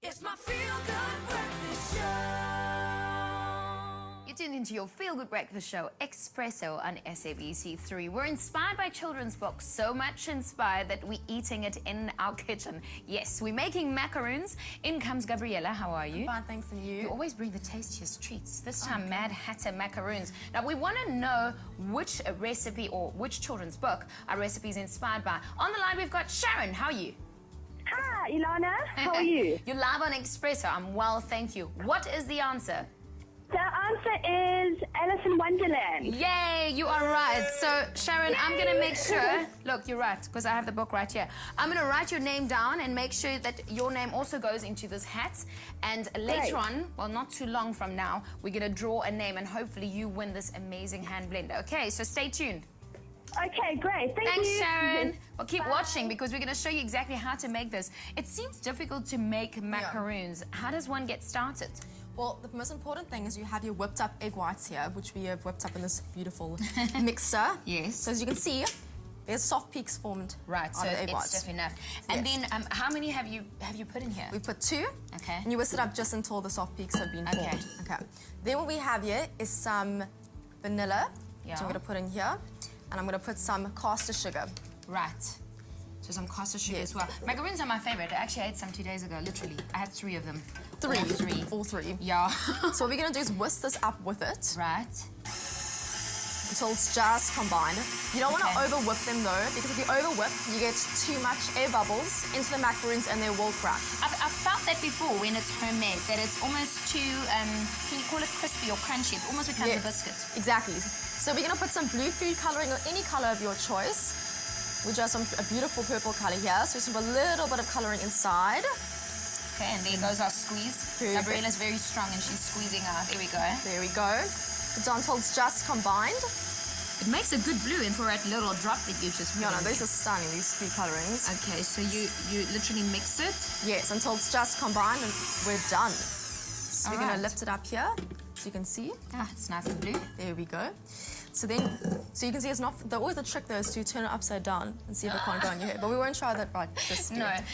It's my feel-good breakfast show. You're tuned into your feel-good breakfast show, Espresso on SABC3. We're inspired by children's books, so much inspired that we're eating it in our kitchen. Yes, we're making macaroons. In comes Gabriella. How are you? Fine, thanks, and you? You always bring the tastiest treats. This time, Mad Hatter macaroons. Now, we want to know which recipe or which children's book our recipe is inspired by. On the line, we've got Sharon. How are you? Hi, Ilana. How are you? You're live on Espresso. I'm well, thank you. What is the answer? The answer is Alice in Wonderland. Yay, you are right. So, Sharon, I'm going to make sure... Look, you're right, because I have the book right here. I'm going to write your name down and make sure that your name also goes into this hat. And later on, well, not too long from now, we're going to draw a name and hopefully you win this amazing hand blender. Okay, so stay tuned. Okay, great. Thanks, you. Sharon. Well, keep watching because we're going to show you exactly how to make this. It seems difficult to make macaroons. How does one get started? Well, the most important thing is you have your whipped up egg whites here, which we have whipped up in this beautiful mixer. Yes. So as you can see, there's soft peaks formed Right, so on the egg it's whites. stiff enough. And then, how many have you put in here? We put 2. Okay. And you whisk it up just until the soft peaks have been Okay. formed. Okay. Then what we have here is some vanilla, which I'm going to put in here. And I'm going to put some caster sugar. Right. So some caster sugar as well. Macaroons are my favorite. I actually ate some 2 days ago, literally. I had 3 of them. All three. Yeah. So what we're going to do is whisk this up with it. Right. Until it's just combined. You don't want to over whip them though, because if you over whip, you get too much air bubbles into the macaroons and they will crack. I've felt that before when it's homemade, that it's almost too, can you call it crispy or crunchy? It almost becomes a biscuit. Exactly. So we're going to put some blue food colouring or any colour of your choice. We just have a beautiful purple colour here, so just put a little bit of colouring inside. Okay, and there goes our squeeze. Gabriella's very strong and she's squeezing out. There we go. There we go. Put it until it's just combined. It makes a good blue and for that little drop that you just put Yeah, no, in. these are stunning, these food colourings. Okay, so you literally mix it? Yes, until it's just combined and we're done. So we're going to lift it up here, so you can see. Ah, it's nice and blue. There we go. So then, so you can see it's not, always the trick though is to turn it upside down and see if it can't go on your head. But we won't try that right just No. yet.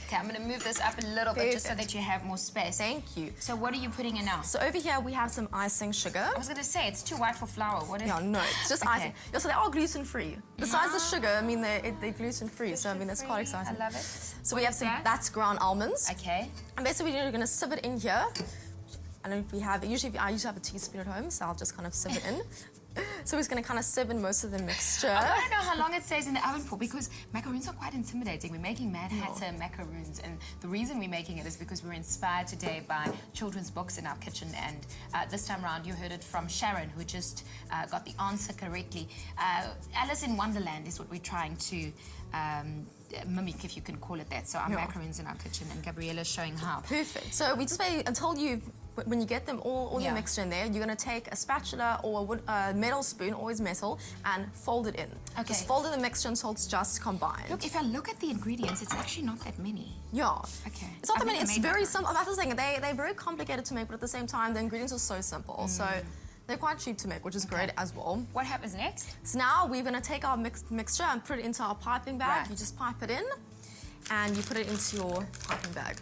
Okay, I'm going to move this up a little bit just so that you have more space. Thank you. So what are you putting in now? So over here we have some icing sugar. I was going to say, it's too white for flour. What is Yeah, no, it's just icing. Yeah, so they are gluten-free. Besides the sugar, I mean, they're gluten-free, so I mean, that's quite exciting. I love it. So we have some, that's ground almonds. Okay. And basically we're going to sieve it in here. And if we have, I usually have a teaspoon at home, so I'll just kind of sieve it in. So we're just going to kind of sieve in most of the mixture. I want to know how long it stays in the oven for because macaroons are quite intimidating. We're making Mad Hatter macaroons, and the reason we're making it is because we're inspired today by children's books in our kitchen. And this time around, you heard it from Sharon, who just got the answer correctly. Alice in Wonderland is what we're trying to mimic, if you can call it that. So our macaroons in our kitchen, and Gabriella's showing how. Perfect. So we just wait until when you get them all your mixture in there, you're going to take a spatula or a metal spoon, always metal, and fold it in. Okay. Just fold in the mixture until it's just combined. Look, if I look at the ingredients, it's actually not that many. Yeah. Okay. It's not that I've many. never It's made very macarons. simple. That's the thing. They're very complicated to make, but at the same time, the ingredients are so simple. So they're quite cheap to make, which is great as well. What happens next? So now we're going to take our mixture and put it into our piping bag. Right. You just pipe it in, and you put it into your piping bag.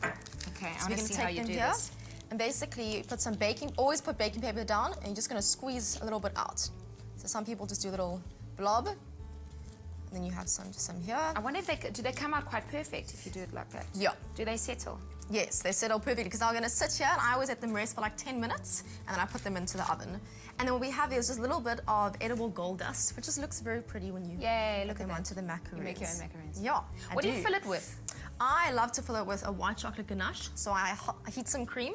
Okay, I So want we're to going see to how take you them do here, this. and basically put some always put baking paper down, and you're just going to squeeze a little bit out. So some people just do a little blob, and then you have just some here. I wonder if do they come out quite perfect if you do it like that? Yeah. Do they settle? Yes, they settle perfectly because I'm going to sit here and I always let them rest for like 10 minutes and then I put them into the oven. And then what we have is just a little bit of edible gold dust, which just looks very pretty when you Yay, put them onto the macaroons. You make your own macaroons. Yeah, What do you fill it with? I love to fill it with a white chocolate ganache. So I heat some cream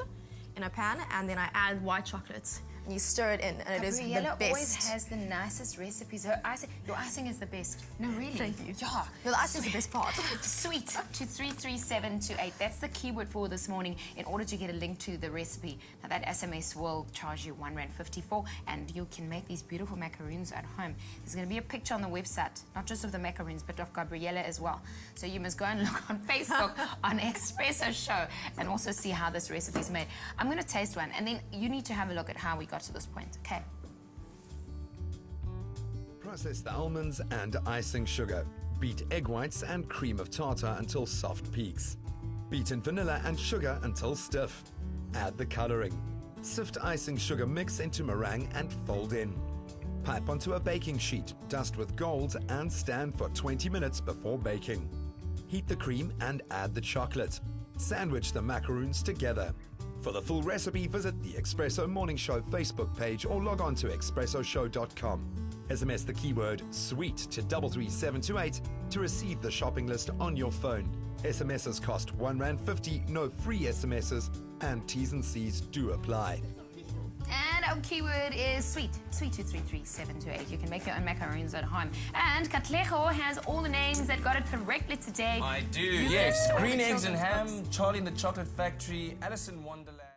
in a pan and then I add white chocolate. And you stir it in and it is the Gabriella best. always has the nicest recipes. Her icing, your icing is the best. No, really? Thank you. Yeah. No, the icing is the best part. Sweet to 33728. That's the keyword for this morning in order to get a link to the recipe. Now that SMS will charge you R1.54 and you can make these beautiful macaroons at home. There's going to be a picture on the website, not just of the macaroons, but of Gabriella as well. So you must go and look on Facebook on Espresso Show and also see how this recipe is made. I'm going to taste one and then you need to have a look at how we got to this point, okay? Process the almonds and icing sugar. Beat egg whites and cream of tartar until soft peaks. Beat in vanilla and sugar until stiff. Add the coloring. Sift icing sugar mix into meringue and fold in. Pipe onto a baking sheet, dust with gold and stand for 20 minutes before baking. Heat the cream and add the chocolate. Sandwich the macaroons together. For the full recipe, visit the Espresso Morning Show Facebook page or log on to expressoshow.com. SMS the keyword SWEET to 33728 to receive the shopping list on your phone. SMSs cost R1.50, no free SMSs, and T's and C's do apply. And our keyword is sweet. Sweet to 33728. You can make your own macaroons at home. And Katlejo has all the names that got it correctly today. I do, You yes. missed all Green the Eggs and children's Ham, books. Charlie and the Chocolate Factory, Alice in Wonderland.